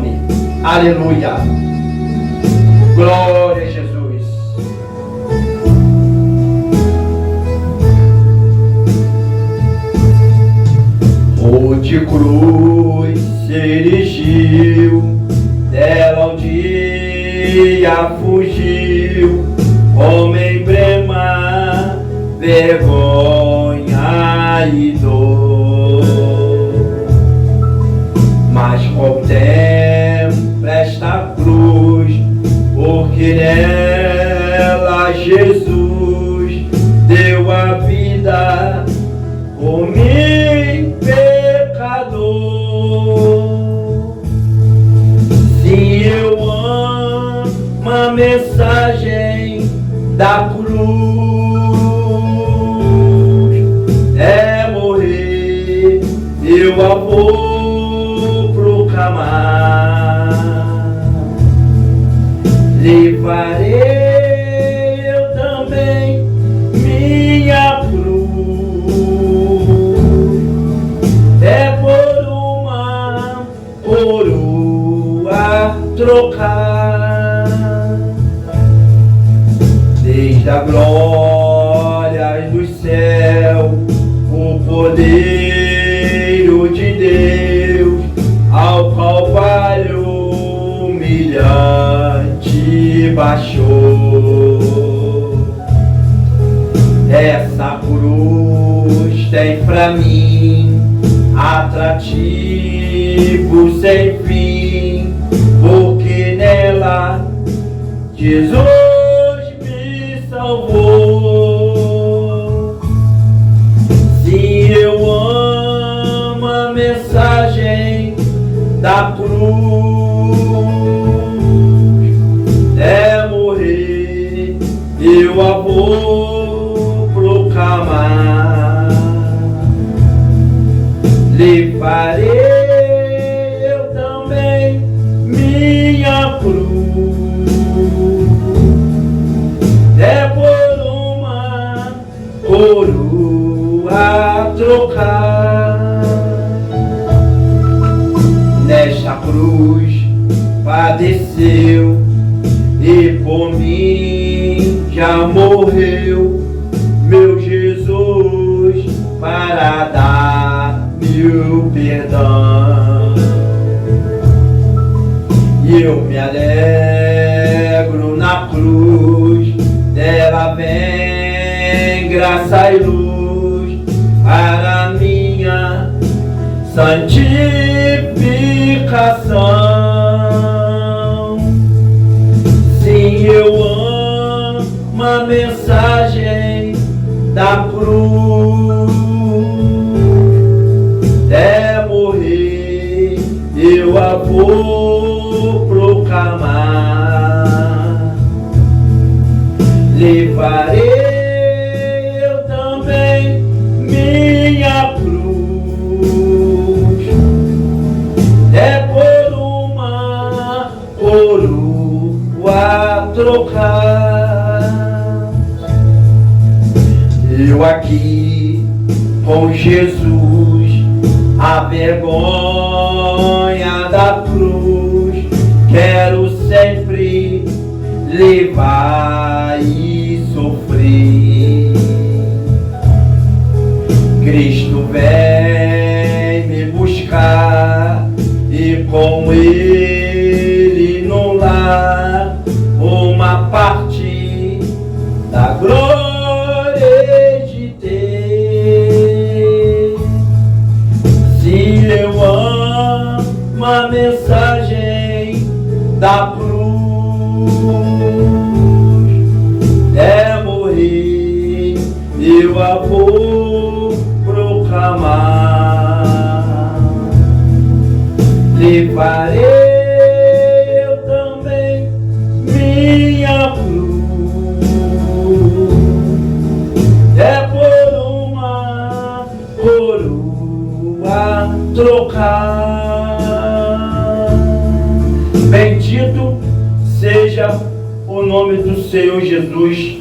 nome. Aleluia. Glória a Jesus. De cruz se erigiu, dela um dia fugiu, como emblema, vergonha e dor. Mas contempla esta cruz, porque nela Jesus deu a vida por mim, pecador. Se eu amo a mensagem da cruz, é morrer, eu a vou proclamar. Levarei eu também minha trocar. Desde a glória do céu, o Cordeiro de Deus ao Calvário humilhante baixou. Essa cruz tem pra mim atrativo sem fim, porque nela Jesus me salvou. Se eu amo a mensagem da cruz, é morrer, eu a vou proclamar. Levarei eu também minha cruz, é por uma coroa trocar. Nesta cruz padeceu e por mim já morreu meu Jesus para dar-me o perdão. E eu me alegro na cruz, dela vem graça e luz para minha santificação. Sim, eu amo a mensagem da cruz, é morrer, eu a vou proclamar. Levarei eu também minha cruz, é por uma coroa trocar. Eu aqui com Jesus, a vergonha da cruz, quero sempre levar e sofrer. Cristo vem me buscar e com Ele no lar uma parte da glória de ter. Se eu amo a mensagem da cruz, é morrer, eu a vou proclamar. Levarei eu também minha cruz, é por uma coroa trocar. Bendito seja o nome do Senhor Jesus.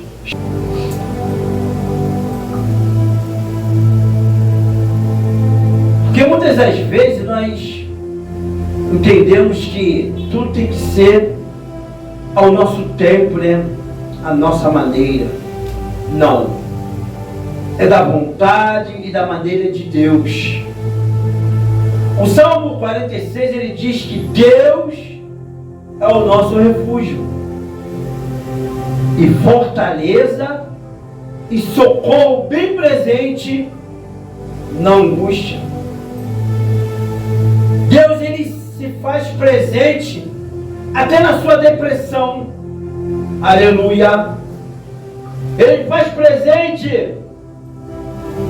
Porque muitas das vezes entendemos que tudo tem que ser ao nosso tempo, né? A nossa maneira. Não. É da vontade e da maneira de Deus. O Salmo 46, ele diz que Deus é o nosso refúgio e fortaleza e socorro bem presente na angústia. Deus, ele se faz presente até na sua depressão. Aleluia. Ele faz presente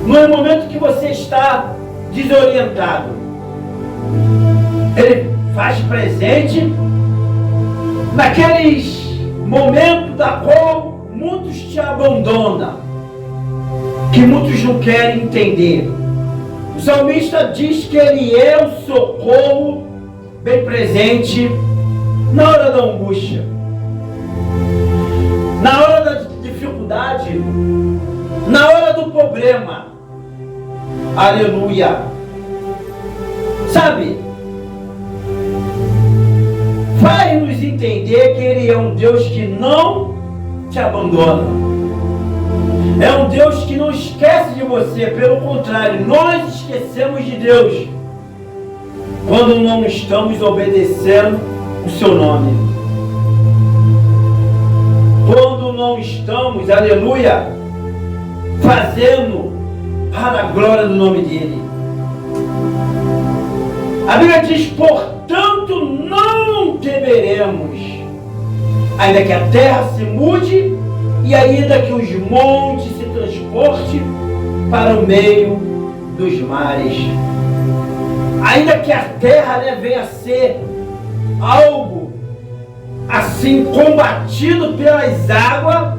no momento que você está desorientado. Ele faz presente naqueles momentos da qual muitos te abandonam, que muitos não querem entender. O salmista diz que ele é o socorro bem presente na hora da angústia, na hora da dificuldade, na hora do problema. Aleluia. Sabe, faz-nos entender que Ele é um Deus que não te abandona. É um Deus que não esquece de você. Pelo contrário, nós esquecemos de Deus quando não estamos obedecendo o seu nome. Quando não estamos, aleluia, fazendo para a glória do nome dEle. A Bíblia diz, portanto, não temeremos, ainda que a terra se mude e ainda que os montes se transportem para o meio dos mares. Ainda que a terra, né, venha a ser algo assim combatido pelas águas,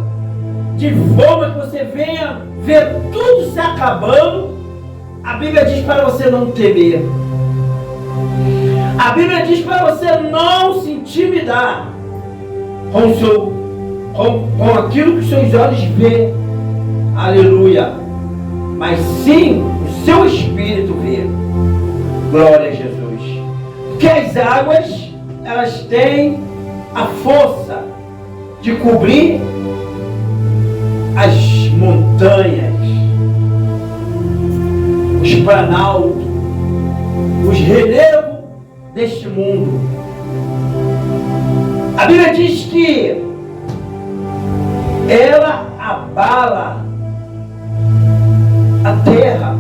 de forma que você venha ver tudo se acabando, a Bíblia diz para você não temer. A Bíblia diz para você não se intimidar com aquilo que seus olhos vê, aleluia, mas sim o seu espírito vê. Glória a Jesus. Porque as águas, elas têm a força de cobrir as montanhas, os planaltos, os relevos deste mundo. A Bíblia diz que ela abala a terra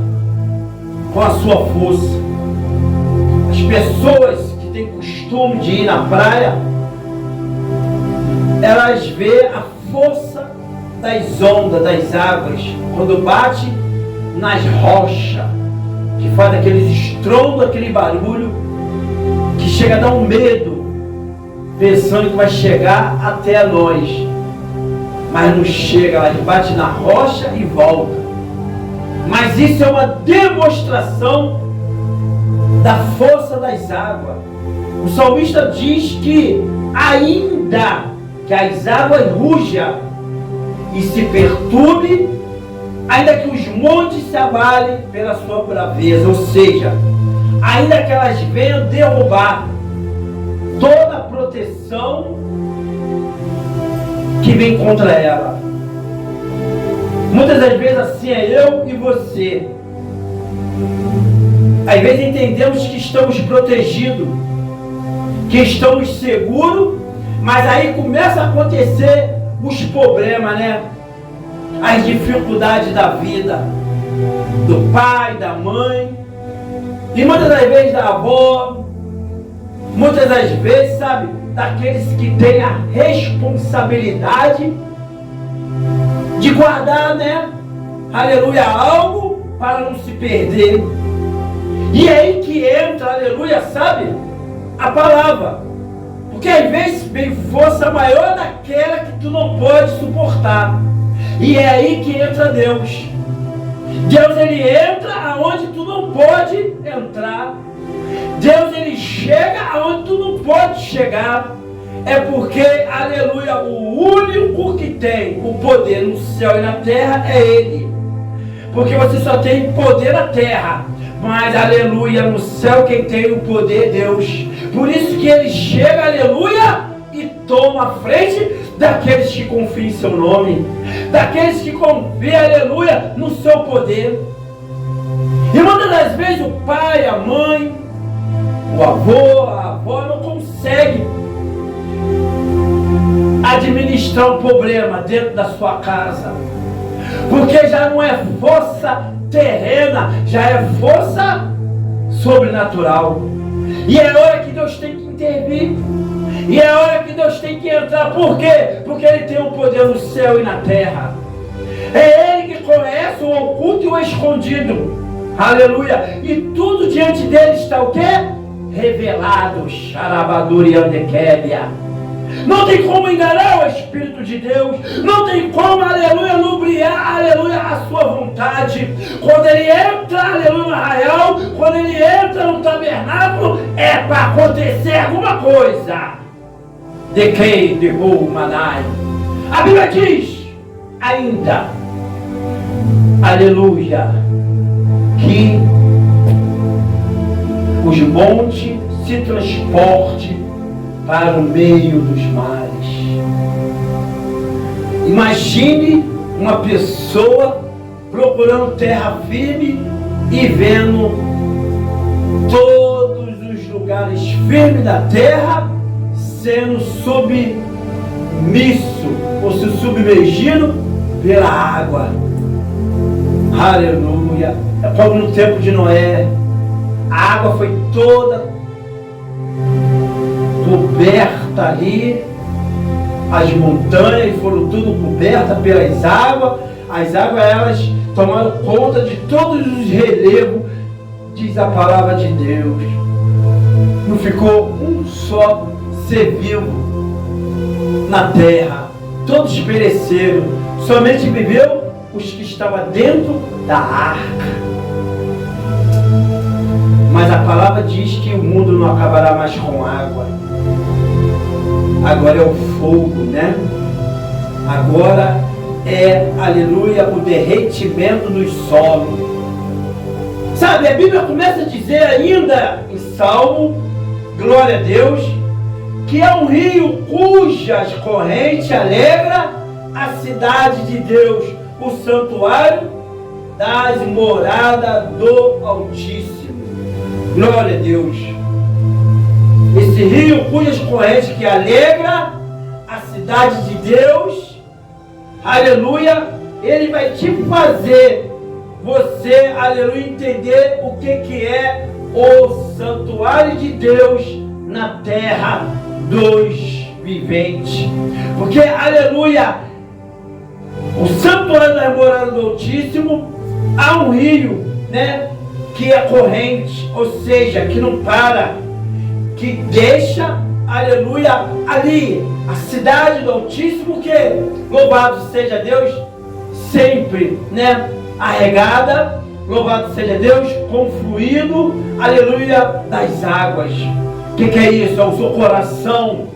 com a sua força. As pessoas que têm costume de ir na praia, elas veem a força das ondas, das águas, quando bate nas rochas, que faz aqueles estrondos, aquele barulho, que chega a dar um medo, pensando que vai chegar até nós, mas não chega, ela bate na rocha e volta. Mas isso é uma demonstração da força das águas. O salmista diz que ainda que as águas rujam e se perturbe, ainda que os montes se abalem pela sua braveza, ou seja, ainda que elas venham derrubar toda a proteção que vem contra ela. Muitas das vezes assim é eu e você. Às vezes entendemos que estamos protegidos, que estamos seguros, mas aí começa a acontecer os problemas, né? As dificuldades da vida, do pai, da mãe, e muitas das vezes da avó, muitas das vezes, sabe, daqueles que têm a responsabilidade de guardar, né, aleluia, algo para não se perder. E é aí que entra, aleluia, sabe, a palavra. Porque às vezes vem força maior daquela que tu não pode suportar. E é aí que entra Deus. Deus, ele entra aonde tu não pode entrar. Deus, ele chega aonde tu não pode chegar. É porque, aleluia, o único que tem o poder no céu e na terra é Ele. Porque você só tem poder na terra, mas, aleluia, no céu quem tem o poder é Deus. Por isso que ele chega, aleluia, e toma a frente daqueles que confiam em seu nome, daqueles que confiam, aleluia, no seu poder. E muitas das vezes o pai, a mãe, o avô, a avó não consegue administrar um problema dentro da sua casa, porque já não é força terrena, já é força sobrenatural. E é hora que Deus tem que intervir, e é hora que Deus tem que entrar. Por quê? Porque Ele tem um poder no céu e na terra. É Ele que conhece o oculto e o escondido, aleluia, e tudo diante dele está o quê? Revelado. Xarabaduriandekébia. Não tem como enganar o Espírito de Deus. Não tem como, aleluia, lubriar, aleluia, a sua vontade. Quando ele entra, aleluia, no arraial, quando ele entra no tabernáculo, é para acontecer alguma coisa. Dequei, derrou, manai. A Bíblia diz ainda, aleluia, que os montes se transportem para o meio dos mares. Imagine uma pessoa procurando terra firme e vendo todos os lugares firmes da terra sendo submisso ou se submergindo pela água. Aleluia. É como no tempo de Noé, a água foi toda coberta ali, as montanhas foram tudo cobertas pelas águas. As águas, elas tomaram conta de todos os relevos, diz a palavra de Deus. Não ficou um só ser vivo na terra, todos pereceram, somente viveu os que estavam dentro da arca. Mas a palavra diz que o mundo não acabará mais com água. Agora é o fogo, né? Agora é, aleluia, o derretimento dos solos. Sabe, a Bíblia começa a dizer ainda em Salmo, glória a Deus, que é um rio cujas correntes alegra a cidade de Deus, o santuário das moradas do Altíssimo. Glória a Deus. Esse rio cujas correntes que alegra a cidade de Deus, aleluia, ele vai te fazer você, aleluia, entender o que é o santuário de Deus na terra dos viventes. Porque, aleluia, o santuário da morada do Altíssimo, há um rio, né, que é corrente, ou seja, que não para, que deixa, aleluia, ali, a cidade do Altíssimo, que, louvado seja Deus, sempre, né, arregada, louvado seja Deus, confluído, aleluia, das águas. O que é isso? É o seu coração.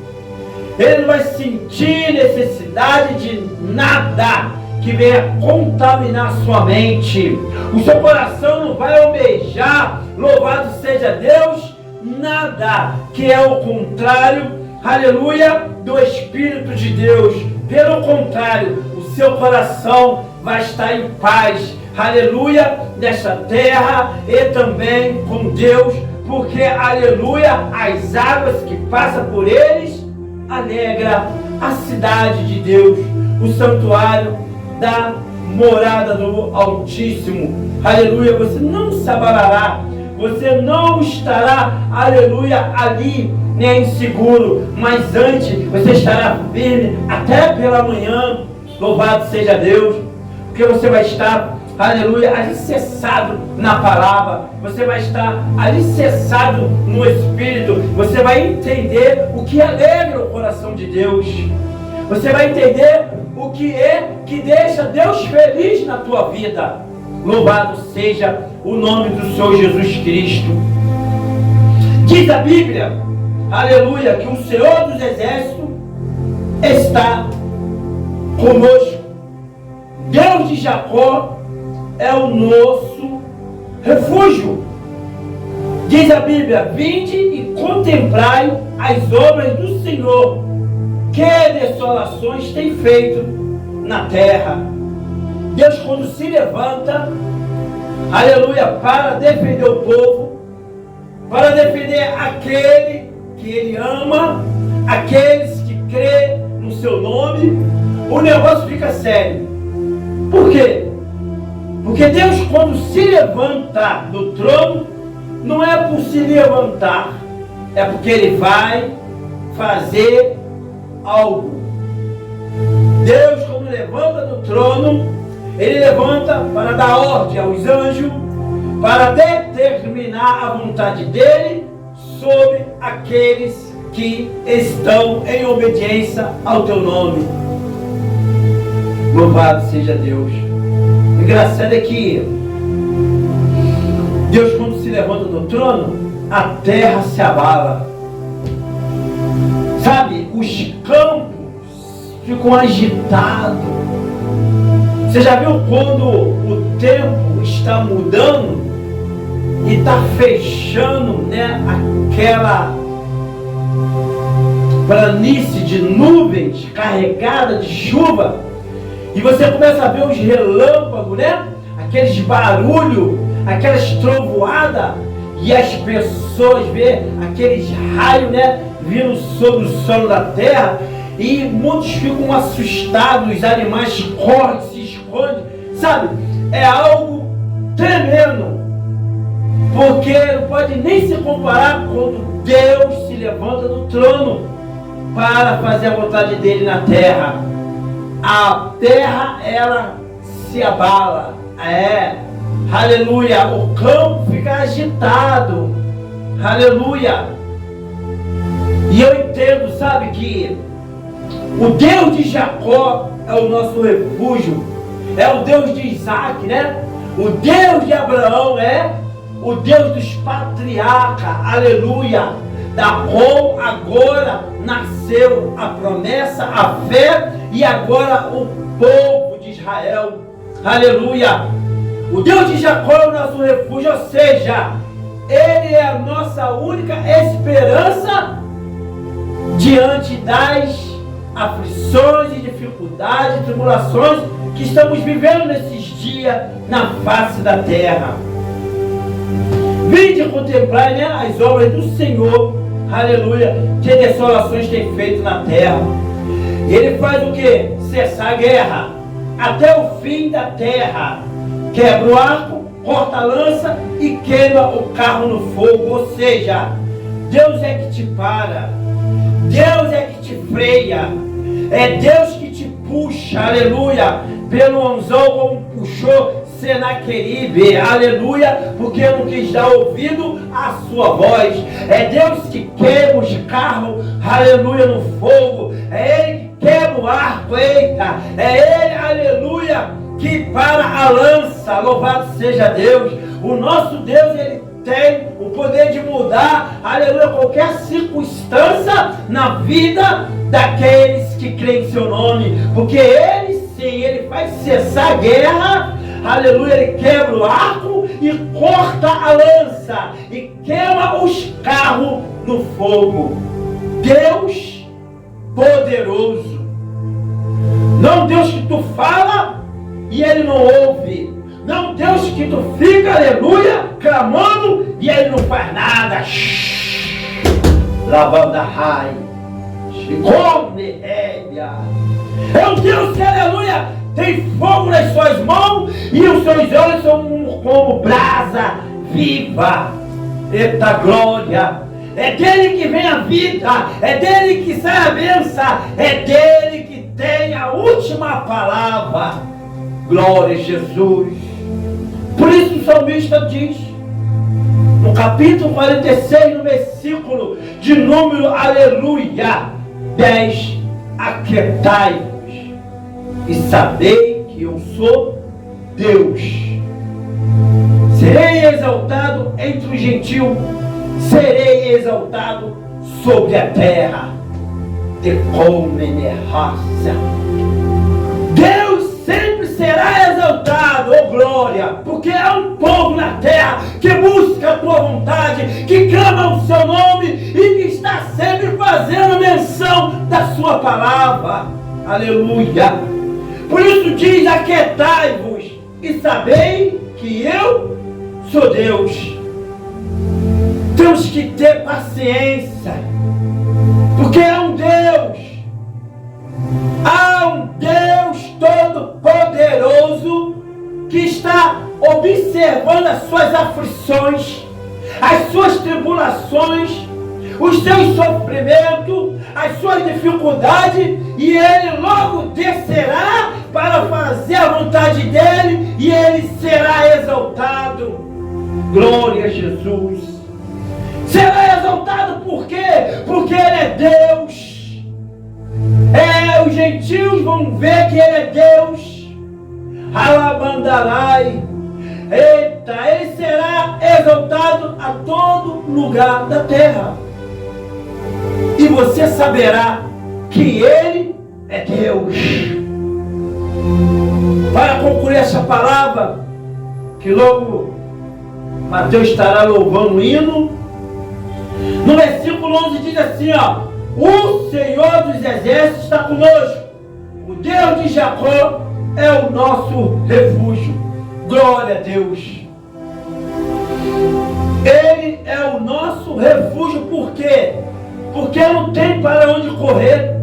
Ele não vai sentir necessidade de nada que venha contaminar sua mente. O seu coração não vai almejar, louvado seja Deus, nada que é o contrário, aleluia, do Espírito de Deus. Pelo contrário, o seu coração vai estar em paz, aleluia, nesta terra e também com Deus, porque, aleluia, as águas que passam por eles alegra a cidade de Deus, o santuário da morada do Altíssimo. Aleluia, você não se abalará, você não estará, aleluia, ali, nem inseguro, mas antes você estará firme até pela manhã, louvado seja Deus, porque você vai estar, aleluia, alicerçado na palavra, você vai estar alicerçado no Espírito, você vai entender o que alegra o coração de Deus, você vai entender o que é que deixa Deus feliz na tua vida. Louvado seja o nome do Senhor Jesus Cristo. Diz a Bíblia, aleluia, que o Senhor dos Exércitos está conosco. Deus de Jacó é o nosso refúgio. Diz a Bíblia: vinde e contemplai as obras do Senhor, que desolações tem feito na terra. Deus, quando se levanta, aleluia, para defender o povo, para defender aquele que Ele ama, aqueles que crê no seu nome, o negócio fica sério. Por quê? Porque Deus, quando se levanta do trono, não é por se levantar, é porque Ele vai fazer algo. Deus, quando levanta do trono, Ele levanta para dar ordem aos anjos, para determinar a vontade dEle sobre aqueles que estão em obediência ao Teu nome. Louvado seja Deus. O engraçado é que Deus, quando se levanta do trono, a terra se abala. Sabe, os campos ficam agitados. Você já viu quando o tempo está mudando e está fechando, né, aquela planície de nuvens carregada de chuva, e você começa a ver os relâmpagos, né, aqueles barulhos, aquelas trovoadas, e as pessoas vê aqueles raios, né, vindo sobre o solo da terra, e muitos ficam assustados, os animais correm, se escondem, sabe? É algo tremendo, porque não pode nem se comparar quando Deus se levanta do trono para fazer a vontade dele na terra. A terra, ela se abala, aleluia, o campo fica agitado, aleluia. E eu entendo, sabe, que o Deus de Jacó é o nosso refúgio, é o Deus de Isaac, né? O Deus de Abraão é o Deus dos patriarcas, aleluia, da qual agora nasceu a promessa, a fé, e agora o povo de Israel, aleluia. O Deus de Jacó é o nosso refúgio, ou seja, Ele é a nossa única esperança diante das aflições e dificuldades, tribulações que estamos vivendo nesses dias na face da terra. Vinde contemplar, né, as obras do Senhor, aleluia, que desolações tem feito na terra. Ele faz o que? Cessar a guerra até o fim da terra. Quebra o arco, corta a lança e queima o carro no fogo. Ou seja, Deus é que te para, Deus é que te freia, é Deus que te puxa, aleluia, pelo anzol como puxou Senaqueribe, aleluia, porque não quis dar ouvido à sua voz. É Deus que queima os carros, aleluia, no fogo. É Ele que quebra o arco, eita, é Ele, aleluia, que para a lança. Louvado seja Deus. O nosso Deus, Ele tem o poder de mudar, aleluia, qualquer circunstância na vida daqueles que creem em seu nome, porque Ele sim, Ele faz cessar a guerra, aleluia, Ele quebra o arco e corta a lança e queima os carros no fogo. Deus poderoso, não Deus que tu fala e Ele não ouve, não Deus que tu fica, aleluia, clamando e Ele não faz nada. Lavando a raia, é um Deus que, aleluia, tem fogo nas suas mãos e os seus olhos são como brasa viva. Eita glória! É dele que vem a vida, é dele que sai a bênção, é dele que tem a última palavra. Glória a Jesus. Por isso o salmista diz, no capítulo 46, no versículo de número, aleluia, 10: aquietai-vos e sabei que eu sou Deus. Serei exaltado entre os gentios, serei exaltado sobre a terra. Deus sempre será exaltado, oh glória, porque é um povo na terra que busca a tua vontade, que clama o seu nome e que está sempre fazendo menção da sua palavra. Aleluia. Por isso diz: aquietai-vos e sabei que eu sou Deus. Temos que ter paciência, porque é um Deus. Há um Deus Todo-Poderoso que está observando as suas aflições, as suas tribulações, os seus sofrimentos, as suas dificuldades, e Ele logo descerá para fazer a vontade dEle, e Ele será exaltado. Glória a Jesus. Será exaltado por quê? Porque Ele é Deus. Os gentios vão ver que Ele é Deus. Alabandarai. Eita, Ele será exaltado a todo lugar da terra. E você saberá que Ele é Deus. Para concluir essa palavra, que logo Mateus estará louvando o hino, no versículo 11 diz assim, ó: o Senhor dos Exércitos está conosco, o Deus de Jacó é o nosso refúgio. Glória a Deus. Ele é o nosso refúgio. Por quê? Porque não tem para onde correr,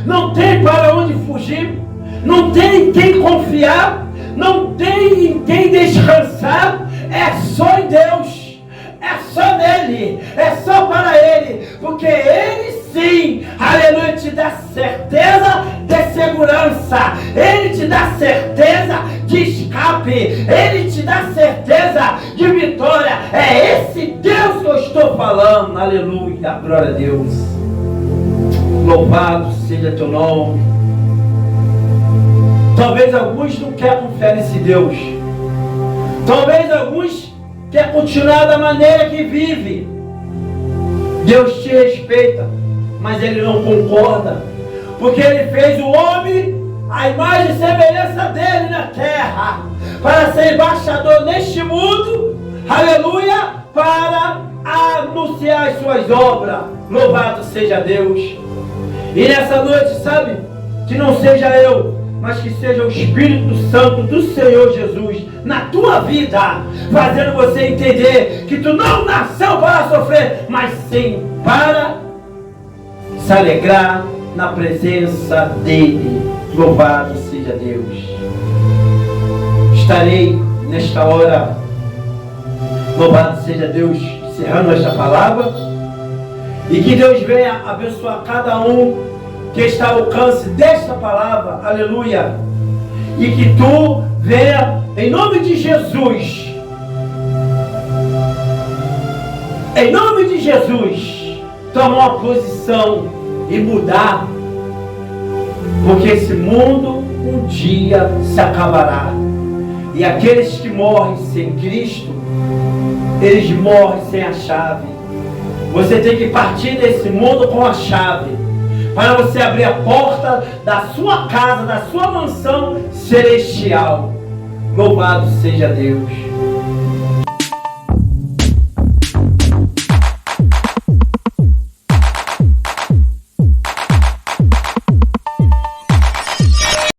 não tem para onde fugir, não tem em quem confiar, não tem em quem descansar. É só em Deus, é só nele, é só para Ele, porque Ele sim, aleluia, te dá certeza de segurança, Ele te dá certeza de escape, Ele te dá certeza de vitória. É esse Deus que eu estou falando. Aleluia, glória a Deus. Louvado seja teu nome. Talvez alguns não querem confiar nesse Deus. Talvez alguns querem continuar da maneira que vive. Deus te respeita, mas Ele não concorda, porque Ele fez o homem à imagem e semelhança dele na terra, para ser embaixador neste mundo, aleluia, para anunciar as suas obras. Louvado seja Deus. E nessa noite, sabe, que não seja eu, mas que seja o Espírito Santo do Senhor Jesus na tua vida, fazendo você entender que tu não nasceu para sofrer, mas sim para se alegrar na presença dEle. Louvado seja Deus. Estarei nesta hora, louvado seja Deus, encerrando esta palavra, e que Deus venha abençoar cada um que está ao alcance desta palavra, aleluia, e que tu venha, em nome de Jesus, em nome de Jesus, tomar uma posição e mudar, porque esse mundo um dia se acabará, e aqueles que morrem sem Cristo, eles morrem sem a chave. Você tem que partir desse mundo com a chave, para você abrir a porta da sua casa, da sua mansão celestial. Louvado seja Deus.